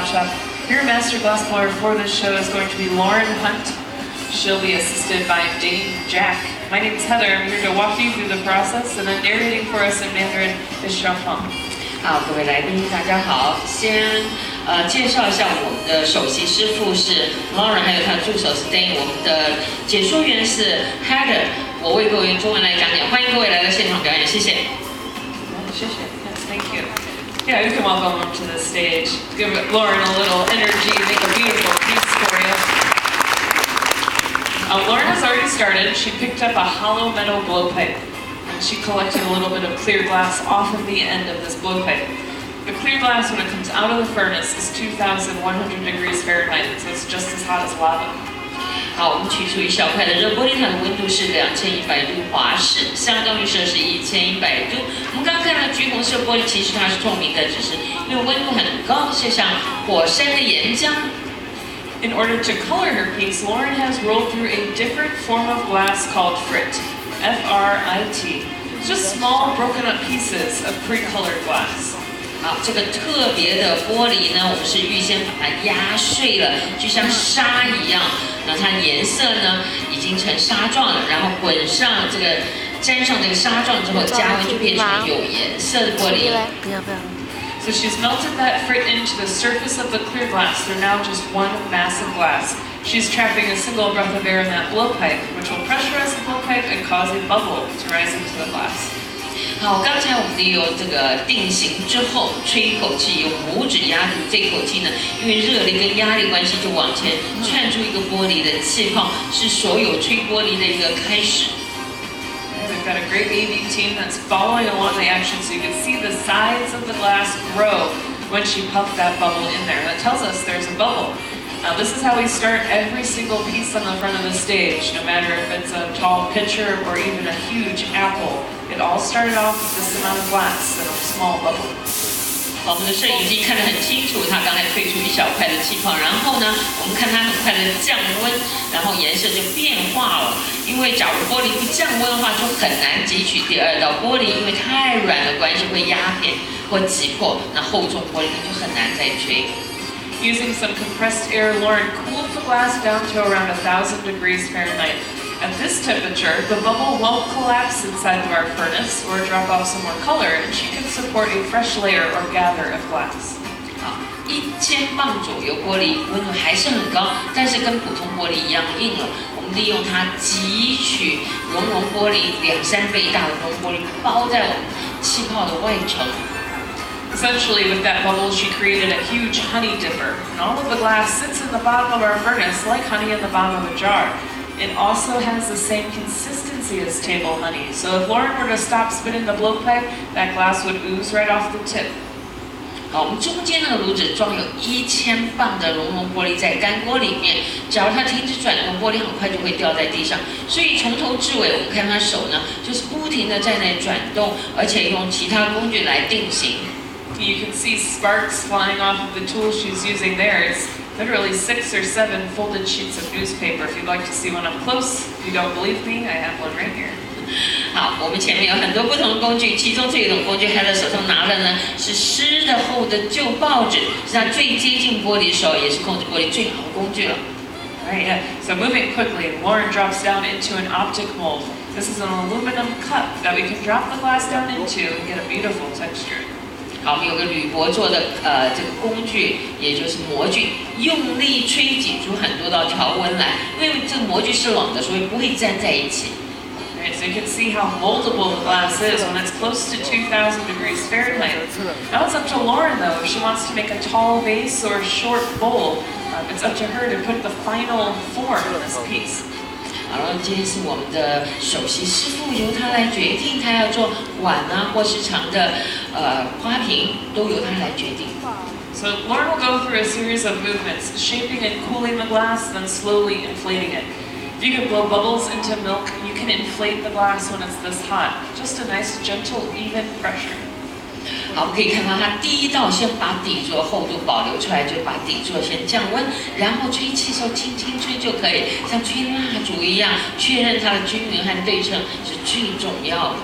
shop. Your master glassblower for this show is going to be Lauren Hunt. She'll be assisted by Dane Jack. My name is Heather. I'm here to walk you through the process, and then narrating for us in Mandarin is Xiaofeng. 好，各位来宾，大家好。先介绍一下我们的首席师傅是 Lauren， 还有他的助手是 Dane， 我们的解说员是 Heather。我为各位用中文来讲解，欢迎各位来到现场表演，谢谢。谢谢 Yes, thank you. Yeah, you can welcome him to the stage. Give Lauren a little energy, make a beautiful piece for you. Lauren has already started. She picked up a hollow metal blowpipe. And she collected a little bit of clear glass off of the end of this blowpipe. The clear glass, when it comes out of the furnace, is 2,100 degrees Fahrenheit, so it's just as hot as lava. 好，我们取出一小块的热玻璃，它的温度是2100度华氏，相当于摄氏1100度。我们刚刚看到橘红色玻璃，其实它是透明的，只是因为温度很高，就像火山的岩浆。In order to color her piece, Lauren has rolled through a different form of glass called frit. F-R-I-T. Just small broken up pieces of pre-colored glass. 好，这个特别的玻璃呢，我们是预先把它压碎了，就像沙一样。那它颜色呢已经成沙状了，然后滚上这个沾上这个沙状之后，加温就变成有颜色的玻璃。不要。So she's melted that frit into the surface of the clear glass. They're now just one mass of glass. She's trapping a single breath of air in that blowpipe, which will pressurize the blowpipe and cause a bubble to rise into the glass. 好，刚才我们利用这个定型之后，吹一口气，用拇指压住这口气呢，因为热力跟压力关系，就往前窜出一个玻璃的气泡，是所有吹玻璃的一个开始。We've got a great AV team that's following along the action, so you can see the sides of the glass grow when she puffed that bubble in there. That tells us there's a bubble. Now this is how we start every single piece on the front of the stage, no matter if it's a tall pitcher or even a huge apple. It all started off with this amount of glass and a small bubble. 我们的摄影机看得很清楚，它刚才吹出一小块的气泡，然后呢，我们看它很快的降温，然后颜色就变化了。因为假如玻璃不降温的话，就很难汲取第二道玻璃，因为太软的关系会压扁或挤破，那厚重玻璃就很难再吹。Using some compressed air, Lauren cooled the glass down to around 1,000 degrees Fahrenheit. At this temperature, the bubble won't collapse inside of our furnace or drop off some more color, and she can support a fresh layer or gather of glass. 好，1000磅左右玻璃温度还是很高，但是跟普通玻璃一样硬了。我们利用它汲取熔玻璃2-3倍大的熔玻璃，包在我们气泡的外层。Essentially, with that bubble, she created a huge honey dipper, and all of the glass sits in the bottom of our furnace like honey in the bottom of a jar. It also has the same consistency as table honey, so if Lauren were to stop spinning the blowpipe, that glass would ooze right off the tip. 好，我们中间那个炉子装有1000磅的熔玻璃在干锅里面，假如它停止转动，玻璃很快就会掉在地上。所以从头至尾，我们看他手呢，就是不停的在那转动，而且用其他工具来定型。You can see sparks flying off of the tool she's using there. It's literally 6 or 7 folded sheets of newspaper. If you'd like to see one up close, if you don't believe me, I have one right here. 好，我们前面有很多不同的工具，其中这种工具，他的手上拿的呢是湿的厚的旧报纸，是他最接近玻璃的时候，也是控制玻璃最好的工具了。Right, yeah. So moving quickly, Lauren drops down into an optic mold. This is an aluminum cup that we can drop the glass down into and get a beautiful texture. 好，我们有个铝箔做的这个工具，也就是模具，用力吹挤出很多道条纹来，因为这个模具是冷的，所以不会粘在一起。Right, so you can see how moldable the glass is when it's close to 2,000 degrees Fahrenheit. Now it's up to Lauren though, if she wants to make a tall vase or a short bowl, it's up to her to put the final form in this piece. 好了，今天是我们的首席师傅，由他来决定，他要做碗啊，或是长的花瓶，都由他来决定。So Lauren will go through a series of movements, shaping and cooling the glass, then slowly inflating it. If you can blow bubbles into milk, you can inflate the glass when it's this hot. Just a nice, gentle, even pressure. 好，我们可以看到它第一道先把底座厚度保留出来，就把底座先降温，然后吹气的时候轻轻吹就可以，像吹蜡烛一样，确认它的均匀和对称是最重要的。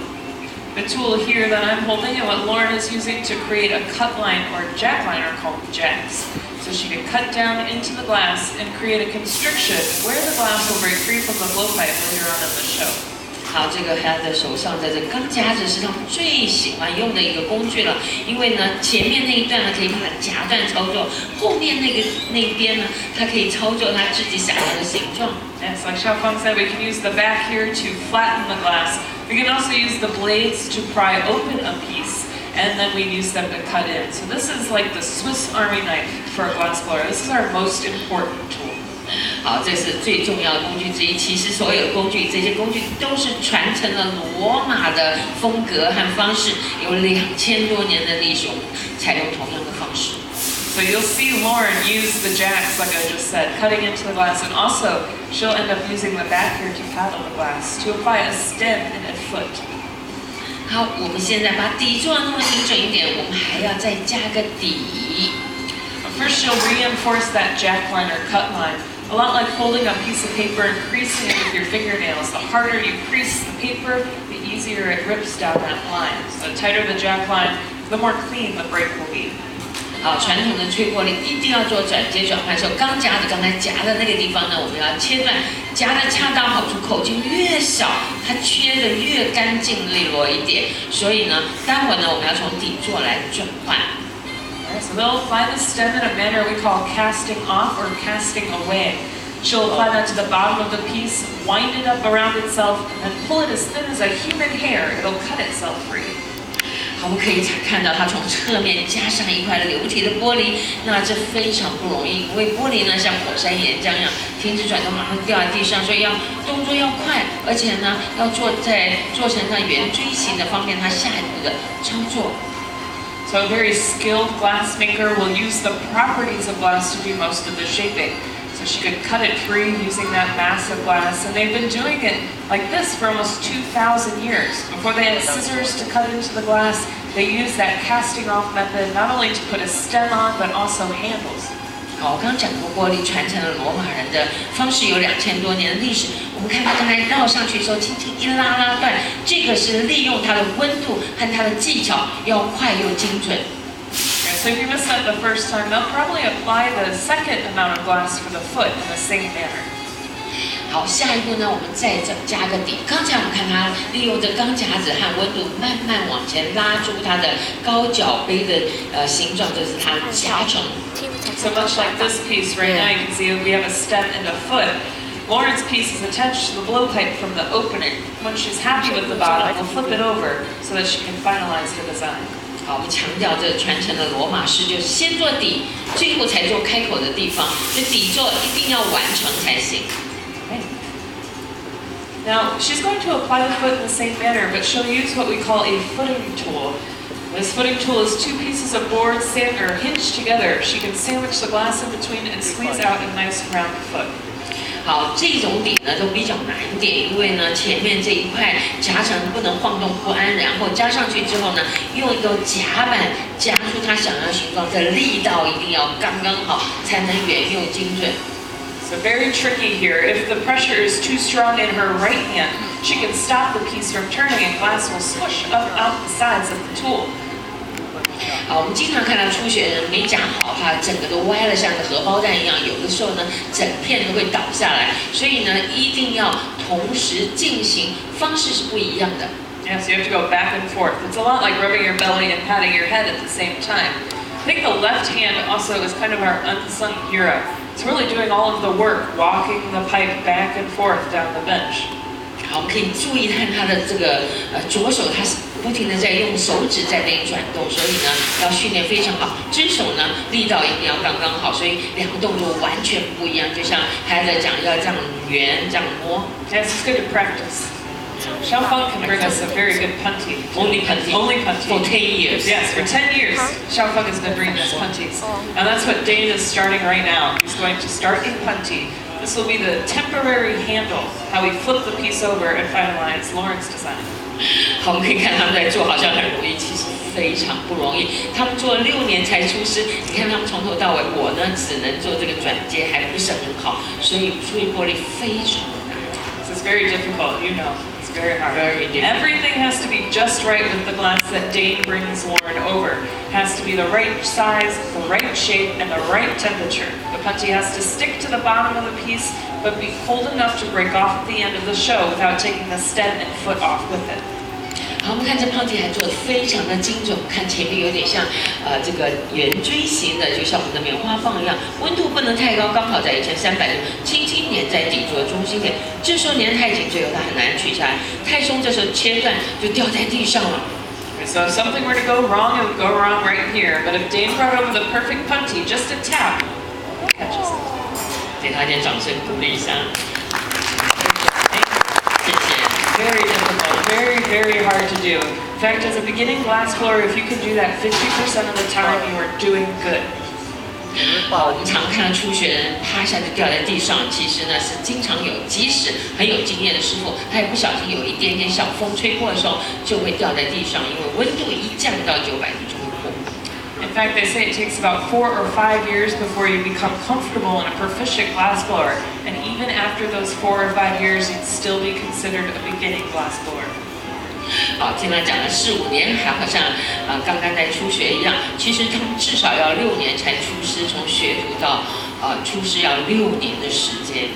The tool here that I'm holding and what Lauren is using to create a cut line or jack line are called jacks. So she can cut down into the glass and create a constriction where the glass will break free from the blowpipe later on in the show. 好，这个他的手上的这钢夹子是他们最喜欢用的一个工具了，因为呢，前面那一段呢可以把它夹断操作，后面那边呢，它可以操作他自己想要的形状。Yes, like Xiaofeng said, we can use the back here to flatten the glass. We can also use the blades to pry open a piece, and then we use them to cut in. So this is like the Swiss Army knife for a glass blower. This is our most important tool. 好，这是最重要的工具之一。其实所有的工具，这些工具都是传承了罗马的风格和方式，有2000多年的历史，我们采用同样的方式。So you'll see Lauren use the jacks, like I just said, cutting into the glass, and also she'll end up using the back here to paddle the glass, to apply a stem and a foot. 好，我们现在把底做得那么精准一点，我们还要再加个底。First, she'll reinforce that jack line or cut line. A lot like folding a piece of paper and creasing it with your fingernails. The harder you crease the paper, the easier it rips down that line. So the tighter the jack line, the more clean the break will be. 好，传统的吹玻璃一定要做转接转换的时候，钢夹子刚才夹的那个地方呢，我们要切断，夹的恰到好处，口径越小，它切的越干净利落一点。所以呢，待会呢，我们要从底座来转换。So they'll apply the stem in a manner we call casting off or casting away. She'll apply that to the bottom of the piece, wind it up around itself, and then pull it as thin as a human hair. It'll cut itself free. 好，我们可以看到它从侧面加上一块流体的玻璃，那这非常不容易，因为玻璃呢像火山岩浆一样，停止转动马上掉在地上，所以要动作要快，而且呢要做成它圆锥形的，方便它下一步的操作。So a very skilled glassmaker will use the properties of glass to do most of the shaping. So she could cut it free using that massive glass, and they've been doing it like this for almost 2,000 years. Before they had scissors to cut into the glass, they used that casting off method not only to put a stem on, but also handles. 好，我刚刚讲过，玻璃传承了罗马人的方式有2000多年的历史。我们看它刚才绕上去的时候，轻轻一拉断，这个是利用它的温度和它的技巧，要快又精准。So if you miss that the first time, they'll probably apply the second amount of glass for the foot in the same manner. 好，下一步呢，我们再加个底。刚才我们看它利用这钢夹子和温度，慢慢往前拉出它的高脚杯的形状，这是它的夹层。So much like this piece right now, you can see we have a stem and a foot. Lauren's piece is attached to the blowpipe from the opening. When she's happy with the bottom, we'll flip it over so that she can finalize the design. 好，我们强调这传承的罗马式，就是先做底，最后才做开口的地方。这底座一定要完成才行。Now, she's going to apply the foot in the same manner, but she'll use what we call a footing tool. This footing tool is two pieces of board hinged together. She can sandwich the glass in between and squeeze out a nice round foot. 好，这种底呢都比较难一点，因为呢前面这一块夹层不能晃动不安，然后加上去之后呢，用一个夹板夹出它想要的形状，这力道一定要刚刚好，才能圆又精准。So very tricky here. If the pressure is too strong in her right hand, she can stop the piece from turning and glass will swoosh up out the sides of the tool. 好，我们经常看到初学人没夹好，它整个都歪了，像个荷包蛋一样。有的时候呢，整片都会倒下来。所以呢，一定要同时进行，方式是不一样的。Yes, you have to go back and forth. It's a lot like rubbing your belly and patting your head at the same time. I think the left hand also is kind of our unsung hero. It's really doing all of the work, walking the pipe back and forth down the bench. 好，我们可以注意看它的这个左手，它是不停的在用手指在那里转动，所以呢要训练非常好。只手呢力道一定要刚刚好，所以两个动作完全不一样。就像还在讲要这样圆，这样摸。Yes, it's good to practice. Xiaofeng can bring us a very good punty. Only punty. Only punty. For 10 years. Yes, for 10 years, Xiaofeng has been bringing us punties. And that's what Dane is starting right now. He's going to start in punty. This will be the temporary handle, how we flip the piece over and finalize Lauren's design. 好，我们可以看他们在做，好像很容易，其实非常不容易。他们做了6年才出师，你看他们从头到尾，我呢只能做这个转接，还不是很好，所以处理玻璃非常难。This is very difficult, you know. It's Very hard. Very difficult. Everything has to be just right with the glass that Dane brings Lauren over. It has to be the right size, the right shape, and the right temperature. The punty has to stick to the bottom of the piece, but be cold enough to break off at the end of the show without taking the stem and foot off with it. 好，我们看这胖体还做的非常的精准，看前面有点像这个圆锥形的，就像我们的棉花棒一样，温度不能太高，刚好在1300度，轻轻粘在底座的中心点。这时候粘太紧，最后它很难取下来；太松，这时候切断就掉在地上了。So if something were to go wrong, it would go wrong right here. But if Dane brought over the perfect punty, just a tap, it catches it. 给他一点掌声鼓励一下。谢谢。Very difficult, very hard to do. In fact, as a beginning glass blower, if you can do that 50% of the time, you are doing good. 我们常看到初学人趴下就掉在地上，其实呢是经常有，即使很有经验的师傅，他也不小心有一点点小风吹过的时候，就会掉在地上，因为温度一降到900度就会破。In fact, they say it takes about 4 or 5 years before you become comfortable in a proficient glass blower. And even after those 4 or 5 years, you'd still be considered a beginning glass blower. 好，听他讲了4、5年，还好像刚刚在初学一样。其实他们至少要6年才出师，从学徒到出师要6年的时间。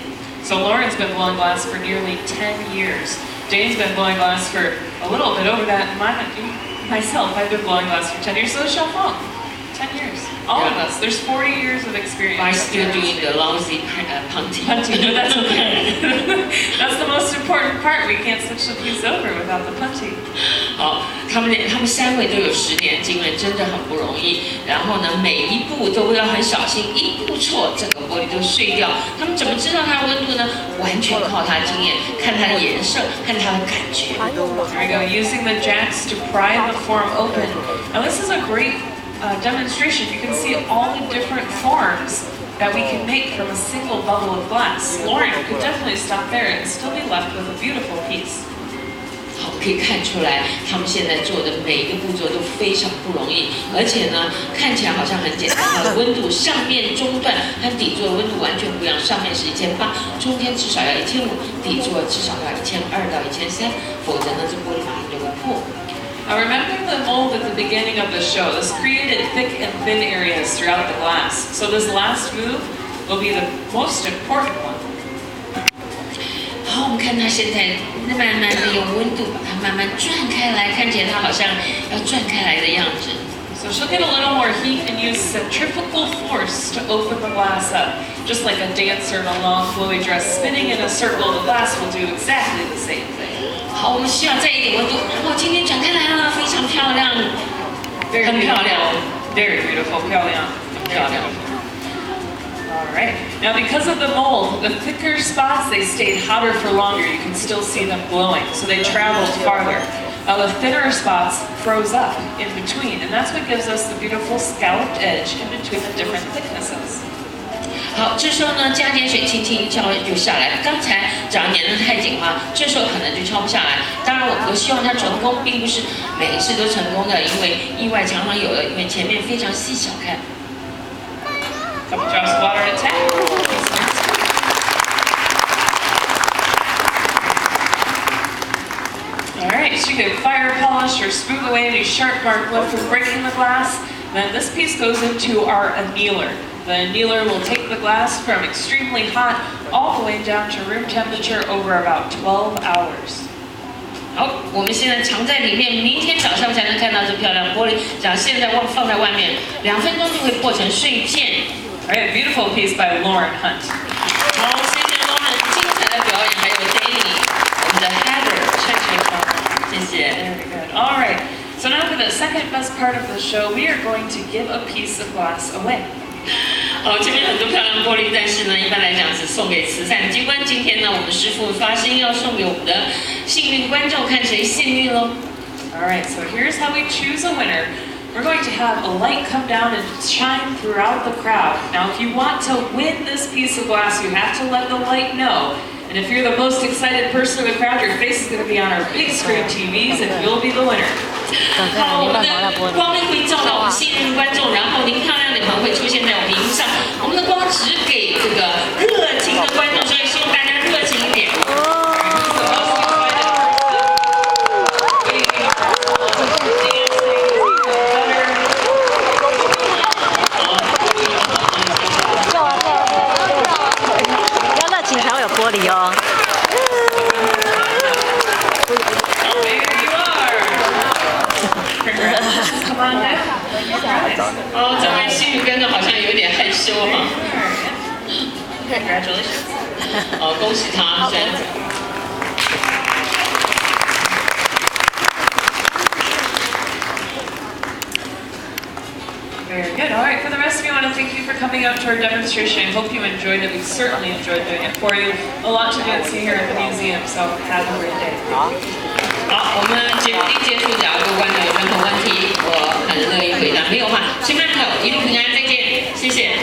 So Lauren's been blowing glass for nearly 10 years. Dane's been blowing glass for a little bit over that. Myself, I've been blowing glass for 10 years. So is Xiaofeng. 10 years. All of us. There's 40 years of experience. By still doing the lousy punty. Punty, no, that's okay. That's the most important part. We can't switch the piece over without the punty. 好，他们3位都有10年经验，真的很不容易。然后呢，每一步都要很小心，一步错，整个玻璃都碎掉。他们怎么知道它的温度呢？完全靠他经验，看它的颜色，看它的感觉。There we go. Using the jacks to pry the form open. Now this is a great demonstration. You can see all the different forms that we can make from a single bubble of glass. Lauren could definitely stop there and still be left with a beautiful piece. 好，可以看出来，他们现在做的每一个步骤都非常不容易，而且呢，看起来好像很简单。它的温度上面中段和底座的温度完全不一样，上面是1800，中间至少要1500，底座至少要1200到1300，否则呢，这玻璃马上就会破。Now remembering the mold at the beginning of the show, this created thick and thin areas throughout the glass. So this last move will be the most important one. 好，我们看它现在慢慢利用温度把它慢慢转开来，看起来它好像要转开来的样子。So she'll get a little more heat and use centrifugal force to open the glass up. Just like a dancer in a long flowy dress spinning in a circle, the glass will do exactly the same thing. 好，我们需要再一点温度。哇，今天转开来了，非常漂亮，很漂亮 ，very beautiful， 漂亮，漂亮。All right. Now, because of the mold, the thicker spots they stayed hotter for longer. You can still see them glowing, so they traveled farther. Now, the thinner spots froze up in between, and that's what gives us the beautiful scalloped edge in between the different thicknesses. 好，这时候呢，加点水，轻轻一敲就下来了。刚才只要粘得太紧的话，这时候可能就敲不下来。当然，我们都希望它成功，并不是每一次都成功的，因为意外常常有的，因为前面非常细小看。Couple drops of water at 10. All right, so you can fire polish or smooth away any sharp mark left from breaking the glass. Then this piece goes into our annealer. The annealer will take the glass from extremely hot all the way down to room temperature over about 12 hours. 好，我们现在藏在里面，明天早上才能看到这漂亮玻璃。只要现在放在外面，2分钟就会破成碎片。All right, beautiful piece by Lauren Hunt. 好，谢谢 Lauren 精彩的表演，还有 Danny， 我们的 Heather， 谢谢。Very good. All right. So now for the second best part of the show, we are going to give a piece of glass away. 好，这边很多漂亮玻璃，但是呢，一般来讲只送给慈善机关。今天呢，我们师傅发心要送给我们的幸运观众，看谁幸运喽。All right, so here's how we choose a winner. We're going to have a light come down and shine throughout the crowd. Now, if you want to win this piece of glass, you have to let the light know. And if you're the most excited person in the crowd, your face is going to be on our big screen TVs, and you'll be the winner. 好，我们的光会照到我们幸运观众，然后您漂亮的脸会出现在我们荧幕上。我们的光只给这个热情的观众，所以希望大家热情一点。哦，这位幸运跟着好像有点害羞哈。Congratulations. 哦，恭喜他！虽然 Very good. All right, for the rest of you, I want to thank you for coming out to our demonstration. I hope you enjoyed it. We certainly enjoyed doing it for you. A lot to do and see here at the museum, so have a great day. 好，我们节目一结束，假如观众有任何问题，我很乐意回答。没有的话，亲爱的朋友，一路平安，再见，谢谢。